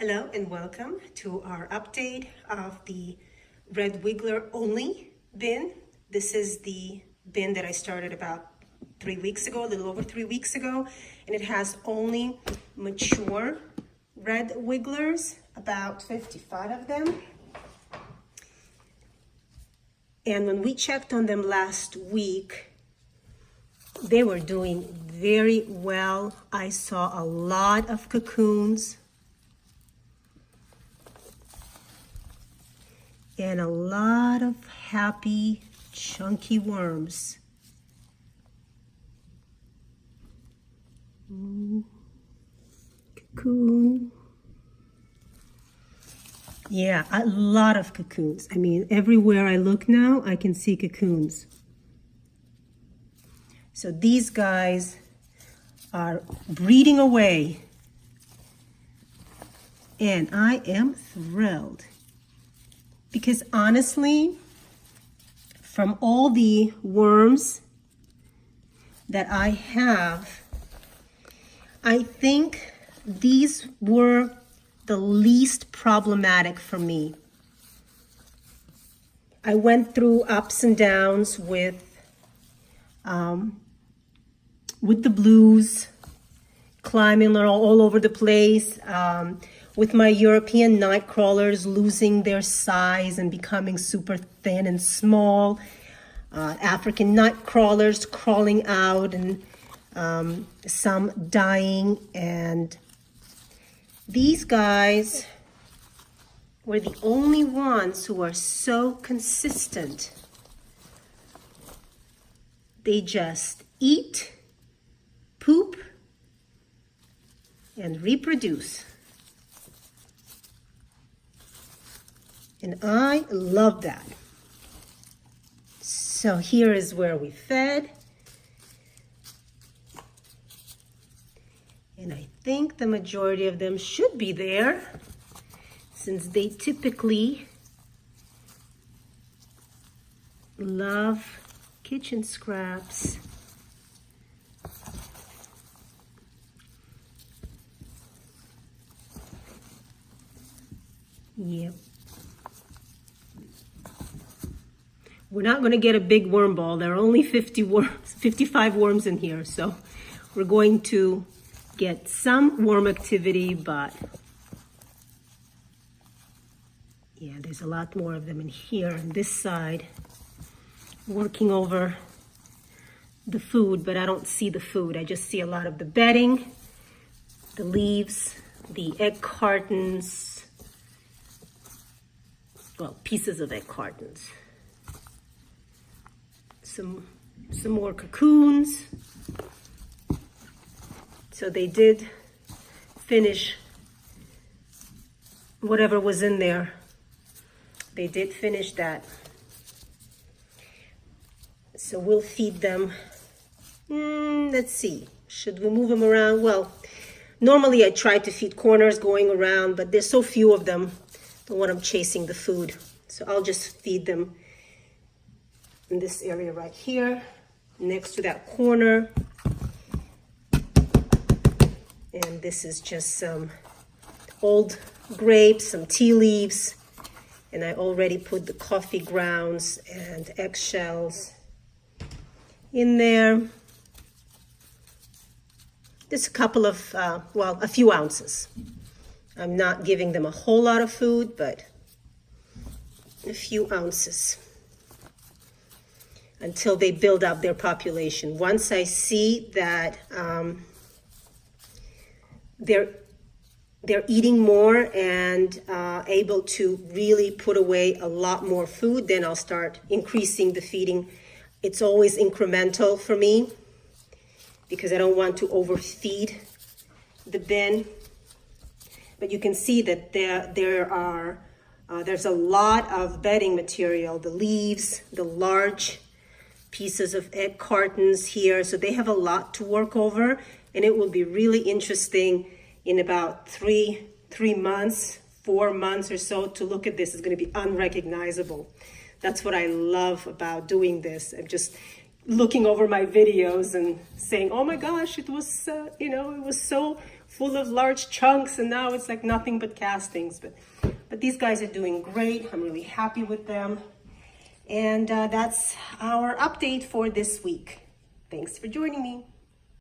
Hello and welcome to our update of the Red Wiggler only bin. This is the bin that I started about 3 weeks ago, a little over 3 weeks ago, and it has only mature Red Wigglers, about 55 of them. And when we checked on them last week, they were doing very well. I saw a lot of cocoons and a lot of happy, chunky worms. Cocoon. Yeah, a lot of cocoons. I mean, everywhere I look now, I can see cocoons. So these guys are breeding away. And I am thrilled. Because honestly, from all the worms that I have, I think these were the least problematic for me. I went through ups and downs with the blues, climbing all over the place, with my European night crawlers losing their size and becoming super thin and small, African night crawlers crawling out and some dying, and these guys were the only ones who are so consistent. They just eat, poop, and reproduce. And I love that. So here is where we fed. And I think the majority of them should be there, since they typically love kitchen scraps. Yep. We're not going to get a big worm ball. There are only 55 worms in here, so we're going to get some worm activity, but yeah, there's a lot more of them in here on this side, working over the food, but I don't see the food. I just see a lot of the bedding, the leaves, the egg cartons, well, pieces of egg cartons. Some more cocoons. So they did finish whatever was in there. They did finish that. So we'll feed them. Let's see. Should we move them around? Well, normally I try to feed corners going around, but there's so few of them. Don't want them chasing the food. So I'll just feed them in this area right here, next to that corner. And this is just some old grapes, some tea leaves, and I already put the coffee grounds and eggshells in there. Just a couple of, well, a few ounces. I'm not giving them a whole lot of food, but a few ounces until they build up their population. Once I see that they're eating more and able to really put away a lot more food, then I'll start increasing the feeding. It's always incremental for me because I don't want to overfeed the bin. But you can see that there's a lot of bedding material, the leaves, the large pieces of egg cartons here. So they have a lot to work over, and it will be really interesting in about 3 months, 4 months or so to look at this. It's going to be unrecognizable. That's what I love about doing this. I'm just looking over my videos and saying, oh my gosh, it was, it was so full of large chunks, and now it's like nothing but castings. But these guys are doing great. I'm really happy with them. And that's our update for this week. Thanks for joining me.